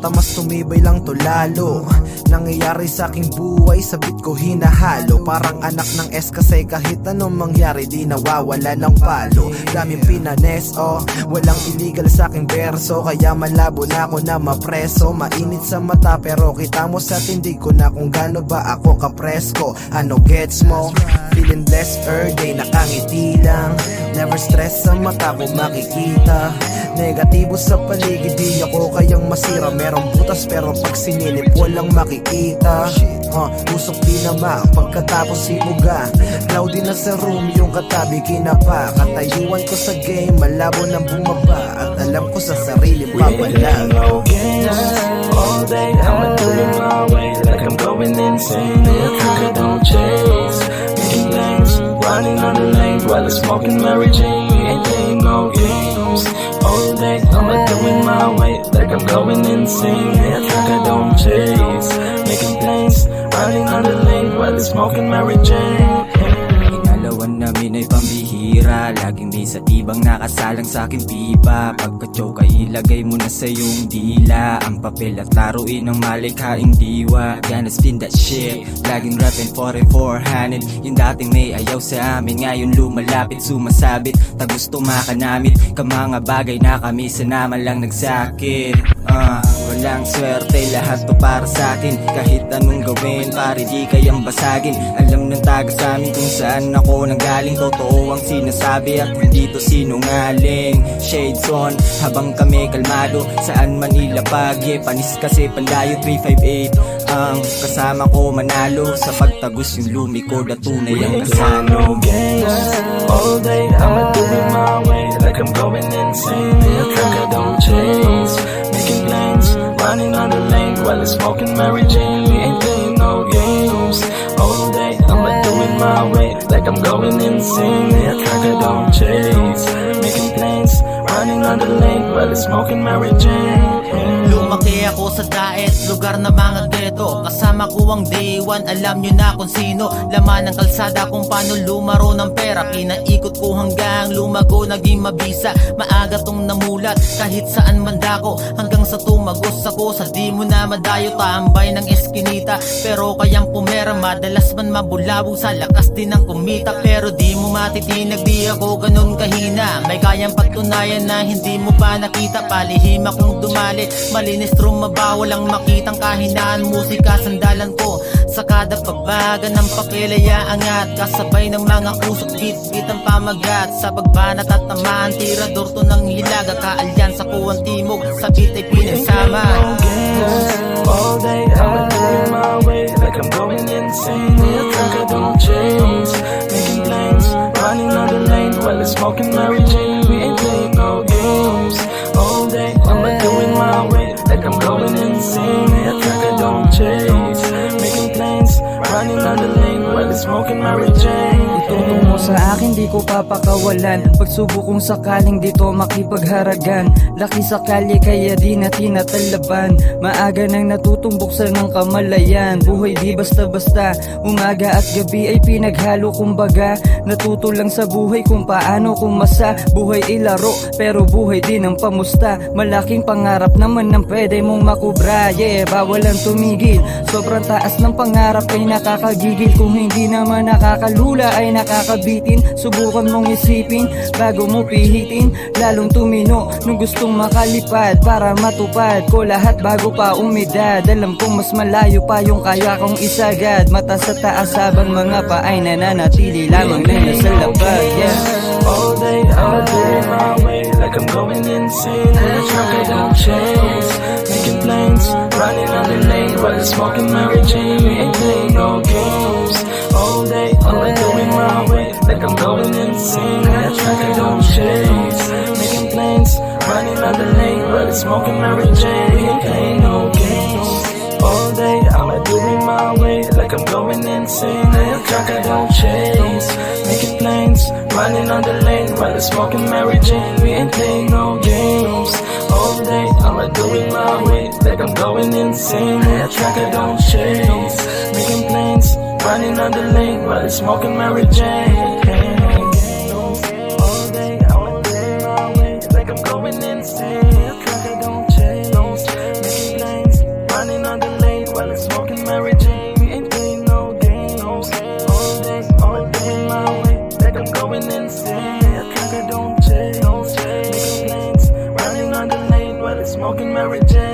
bata mas tumibay lang to lalo. Nangyayari sa aking buhay, sabit ko hinahalo. Parang anak ng S kasi kahit anong mangyari di nawawala ng palo. Daming pinanes, walang illegal sa aking verso, kaya malabo na ako na mapreso. Mainit sa mata pero kita mo sa tindig ko na kung gaano ba ako kapresko. Ano gets mo? Feeling blessed every day, nakangiti lang. Never stress sa mata ko makikita. Negatibo sa paligid, di ako kayang masira. Merong butas pero pag sinilip walang makikita. Usok pinama pagkatapos ibuga. Cloudy na sa room, yung katabi kinapa. Katayuan ko sa game, malabo nang bumaba. At alam ko sa sarili papalag. No games, all day I'ma do it my way, like I'm going insane. I don't chase, making lanes, riding on the lane while I'm smoking Mary Jane. We ain't playing no games. All day I'ma do it my way, like I'm going insane. I don't chase, making planes, riding on the lane while I'm smoking Mary Jane. Inalawan namin ay pambihira, laging may satibang nakasalang sa aking pipa. Pagka-choke ay ilagay mo na sa iyong dila, ang papel at laruin ng malikhaing diwa. Gonna spin that shit, laging rapping 4400. Yung dating may ayaw sa amin, ngayon lumalapit, sumasabit, tagos tumakanamit. Ka mga bagay na kami sa naman lang nagsakit. Walang swerte, lahat to para sa akin. Kahit anong gawin, pare di kayang basagin. Alam ng taga sa amin kung saan ako nanggaling. Totoo ang sinasabi at hindi to sinungaling. Shades on, habang kami kalmado, saan Manila pagi, panis kasi pandayo 358. Ang kasama ko manalo, sa pagtagos yung lumikod at tunay ang kasano. No games, all day I'ma do it my way, like I'm going insane. I don't chase, making lanes, running on the lane while I'm smoking Mary Jane. We ain't playing no games. All day I'ma do it my way, like I'm going insane. I don't chase, making planes, running on the lane while I'm smoking Mary Jane. Lumaki ako sa daet, lugar na mga ghetto. Kasama ko ang day one, alam nyo na kung sino. Laman ng kalsada kung paano lumaro ng pera. Pinaikot ko hanggang lumago, naging mabisa. Maaga tong namulat, kahit saan man dako. Hanggang sa tumagos ako, sa di mo na madayo. Tambay ng eskinita, pero kayang pumera. Madalas man mabulabog, sa lakas din ng kumita. Pero di mo matitinag, di ako ganun kahina. May kayang patunayan na hindi mo pa nakita. Palihim akong dumali, malinis trumaba, walang makitang kahinaan. Musika sandalan ko, sa kada pagbaga ng papel ay aangat. Kasabay ng mga usok, bit-bit ang pamagat. Sa pagbanat at tamaan, tirador to ng hilaga. Kaalyansa ko ang timog, sa beat ay pinagsama. All day I'ma do it my way, like I'm going insane. I don't chase, making planes, running on the lane while I'm smoking Mary Jane. We ain't playing no games. All day I'ma do it my way, like I'm going insane. I don't chase, making planes, running on the lane while I'm smoking Mary Jane. Itutong mo sa akin, di ko papakawalan. Pagsubok kung sakaling dito makipagharagan. Laki sa kalye kaya di na tinatalaban. Maaga nang natutumbok sa ng kamalayan. Buhay di basta-basta, umaga at gabi ay pinaghalo. Kumbaga, natuto lang sa buhay kung paano kumasa. Buhay ilaro, pero buhay din ang pamusta. Malaking pangarap naman ang pwede mong makubra. Yeah, bawal ang tumigil. Sobrang taas ng pangarap ay nakakagigil. Kung hindi naman nakakalula ay nakakabitin. Subukan mong isipin bago mo pihitin. Lalong tumino nung gustong makalipad para matupad ko lahat bago pa umidad. Alam kong mas malayo pa yung kaya kong isagad. Mata sa taas habang mga paay nananatili lamang na nasa labag. Yeah. All day I'ma do it my way, like I'm going insane. I don't chase, making planes, running on the lane while I'm smoking Mary Jane. We ain't playing no games. All day I'ma do it my way, like I'm going insane. I don't chase, making planes, running on the lane while I'm smoking Mary Jane. We ain't playing no games. All day I'ma do it my way, like I'm going insane. I don't chase, making planes, running on the lane while I'm smoking Mary Jane. We ain't playing no games. All day I'ma do it my way, like I'm going insane. I don't chase, making planes, running on the lane while I'm smoking Mary Jane. All day I'ma do it my way, like I'm going insane. I don't chase, making planes. smoking Mary Jane.